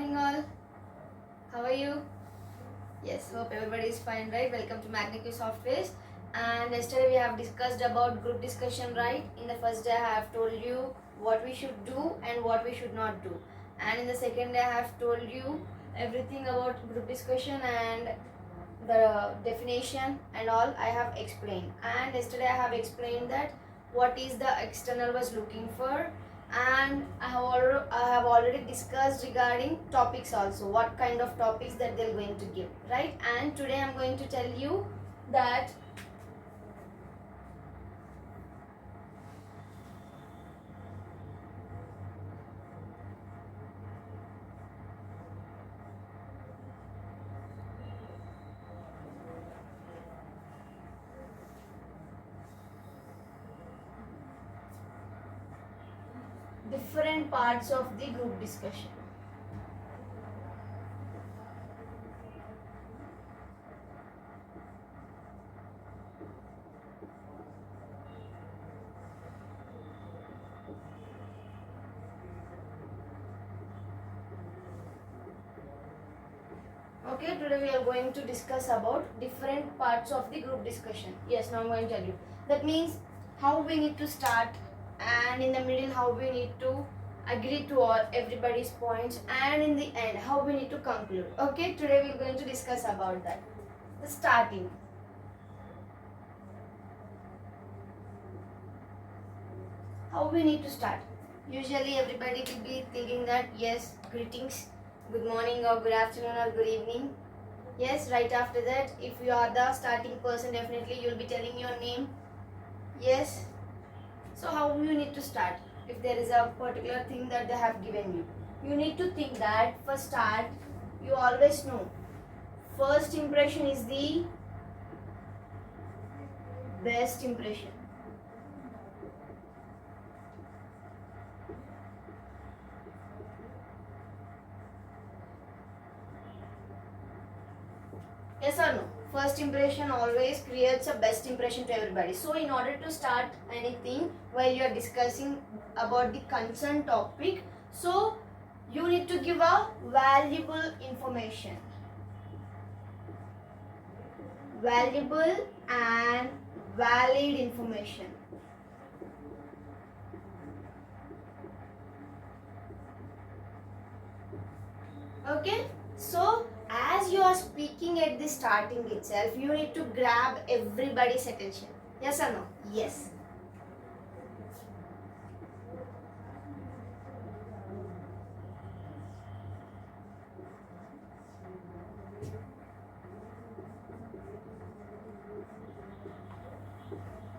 morning all. How are you? Yes, hope everybody is fine, right? Welcome to Magnetic Softwares. And yesterday we have discussed about group discussion, right? In the first day I have told you what we should do and what we should not do. And in the second day I have told you everything about group discussion and the definition and all I have explained. And yesterday I have explained that what is the external was looking for, and I have already discussed regarding topics also, what kind of topics that they're going to give, right? And today I'm going to tell you that different parts of the group discussion. Okay, today we are going to discuss about different parts of the group discussion. Yes, now I'm going to tell you. That means how we need to start, and in the middle how we need to agree to all everybody's points, and in the end how we need to conclude. Okay, today we are going to discuss about that. The starting. How we need to start. Usually everybody will be thinking that yes, greetings, good morning or good afternoon or good evening. Yes, right after that, if you are the starting person, definitely you'll be telling your name. Yes. So how you need to start? If there is a particular thing that they have given you, you need to think that for start, you always know first impression is the best impression. Yes or no? First impression always creates a best impression to everybody. So in order to start anything while you are discussing about the concerned topic, so you need to give a valuable information. Valuable and valid information. Okay, so as you are speaking at the starting itself, you need to grab everybody's attention. Yes or no? Yes.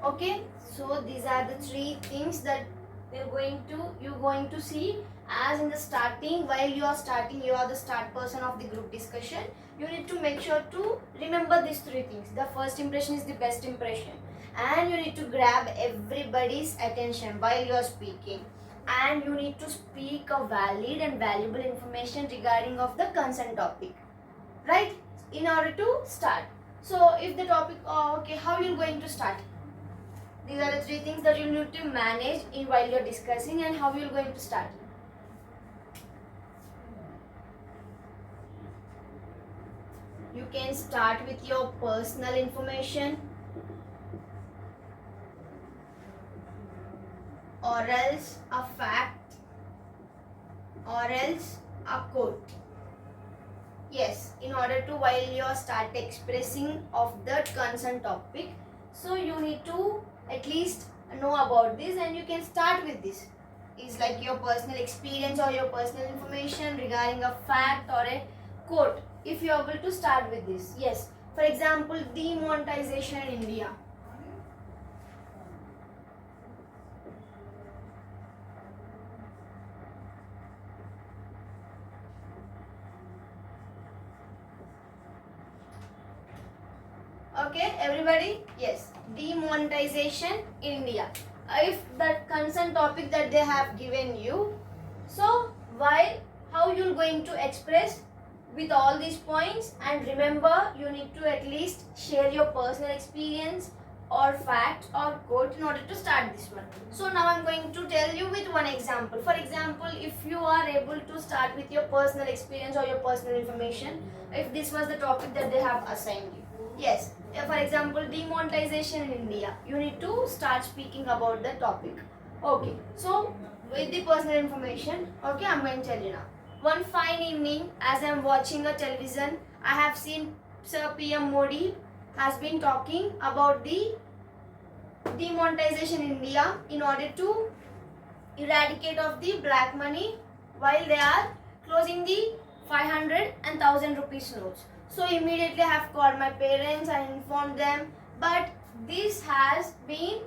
Okay, so these are the three things that you're going to see. As in the starting, while you are starting, you are the start person of the group discussion, you need to make sure to remember these three things. The first impression is the best impression, and you need to grab everybody's attention while you are speaking, and you need to speak a valid and valuable information regarding of the concerned topic, right? In order to start. So if the topic, okay, how you're going to start? These are the three things that you need to manage in while you're discussing, and how you're going to start. You can start with your personal information, or else a fact, or else a quote. Yes, in order to while you start expressing of that concerned topic, so you need to at least know about this, and you can start with this. Is like your personal experience or your personal information regarding a fact or a quote. If you are able to start with this, yes. For example, demonetization in India. Okay, everybody? Yes, demonetization in India. If that concerned topic that they have given you, so how you're going to express with all these points, and remember you need to at least share your personal experience or fact or quote in order to start this one. So now I'm going to tell you with one example. For example, if you are able to start with your personal experience or your personal information, if this was the topic that they have assigned you. Yes, for example, demonetization in India, you need to start speaking about the topic. Okay, so with the personal information, okay, I'm going to tell you now. One fine evening, as I'm watching a television, I have seen Sir PM Modi has been talking about the demonetization in India in order to eradicate of the black money while they are closing the 500 and 1000 rupees notes. So immediately I have called my parents and informed them, but this has been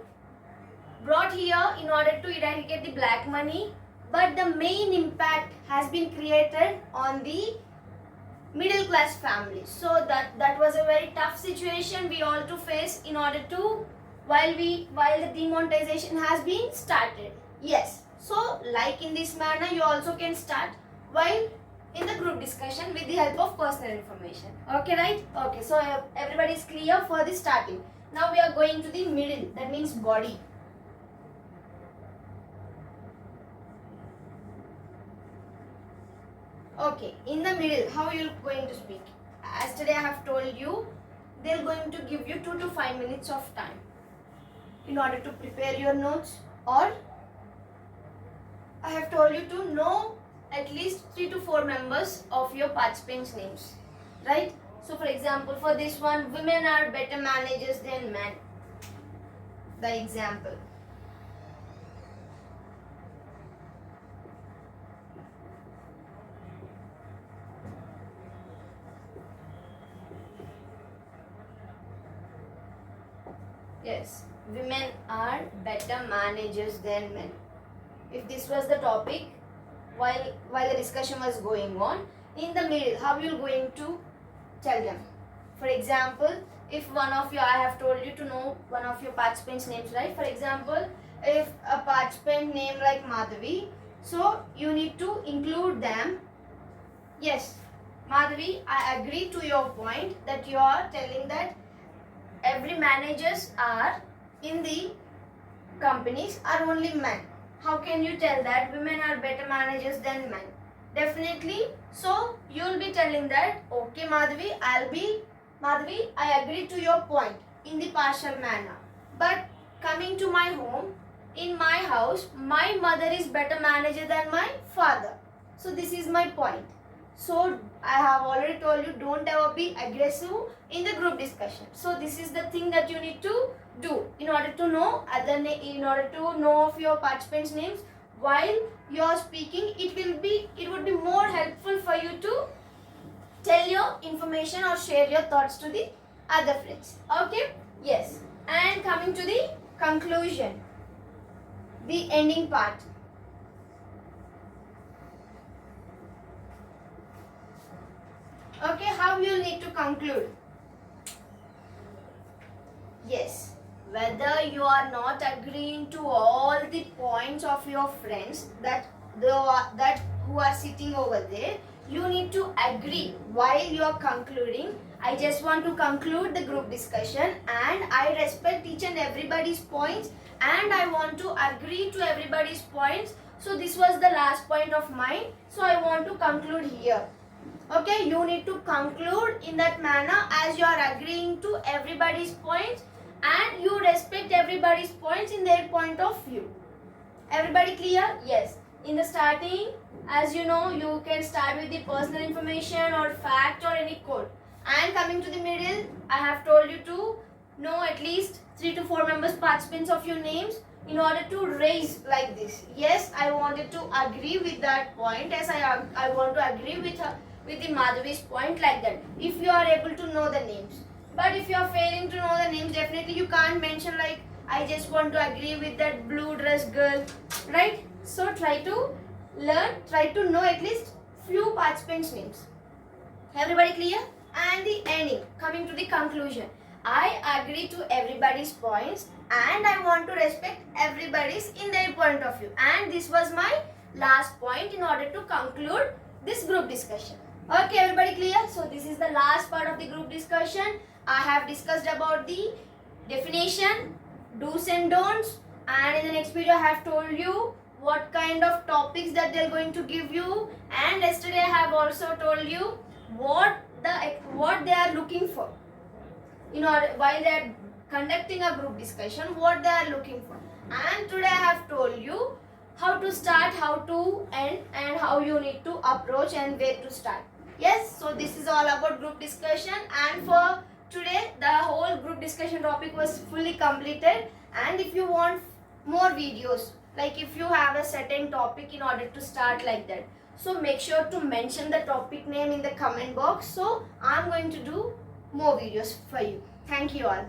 brought here in order to eradicate the black money, but the main impact has been created on the middle class families. So that was a very tough situation we all to face in order to while the demonetization has been started. Yes, so like in this manner you also can start while in the group discussion with the help of personal information. Okay, right? Okay, so everybody is clear for the starting. Now we are going to the middle, that means body. Okay, in the middle, how you are going to speak? Yesterday I have told you, they are going to give you 2 to 5 minutes of time in order to prepare your notes, or I have told you to know at least 3 to 4 members of your participants' names, right? So for example, for this one, women are better managers than men. The example. Yes, women are better managers than men. If this was the topic while the discussion was going on, in the middle, how you are going to tell them? For example, if one of you, I have told you to know one of your participants' names, right? For example, if a participant name like Madhavi, so you need to include them. Yes, Madhavi, I agree to your point that you are telling that every managers are in the companies are only men. How can you tell that women are better managers than men? Definitely. So you will be telling that, okay Madhavi, Madhavi, I agree to your point in the partial manner. But coming to my home, in my house, my mother is better manager than my father. So this is my point. So I have already told you, don't ever be aggressive in the group discussion. So this is the thing that you need to do in order to know in order to know of your participants' names while you are speaking. It would be more helpful for you to tell your information or share your thoughts to the other friends. Okay? Yes. And coming to the conclusion, the ending part. Okay, how you need to conclude? Yes, whether you are not agreeing to all the points of your friends that who are sitting over there, you need to agree while you are concluding. I just want to conclude the group discussion and I respect each and everybody's points and I want to agree to everybody's points. So this was the last point of mine. So I want to conclude here. Okay, you need to conclude in that manner as you are agreeing to everybody's points and you respect everybody's points in their point of view. Everybody clear? Yes. In the starting, as you know, you can start with the personal information or fact or any quote. And coming to the middle, I have told you to know at least 3 to 4 members participants of your names in order to raise like this. Yes, I wanted to agree with that point as I want to agree with the Madhavi's point like that. If you are able to know the names. But if you are failing to know the names, definitely you can't mention like, I just want to agree with that blue dress girl, right? So try to learn, try to know at least few participants' names. Everybody clear? And the ending, coming to the conclusion. I agree to everybody's points and I want to respect everybody's in their point of view. And this was my last point in order to conclude this group discussion. Okay, everybody clear? So this is the last part of the group discussion. I have discussed about the definition, do's and don'ts, and in the next video I have told you what kind of topics that they're going to give you, and yesterday I have also told you what they are looking for in order while they are conducting a group discussion, what they are looking for. And today I have told you how to start, how to end, and how you need to approach and where to start. Yes, so this is all about group discussion, and for today the whole group discussion topic was fully completed. And if you want more videos, like if you have a certain topic in order to start like that, so make sure to mention the topic name in the comment box, so I'm going to do more videos for you. Thank you all.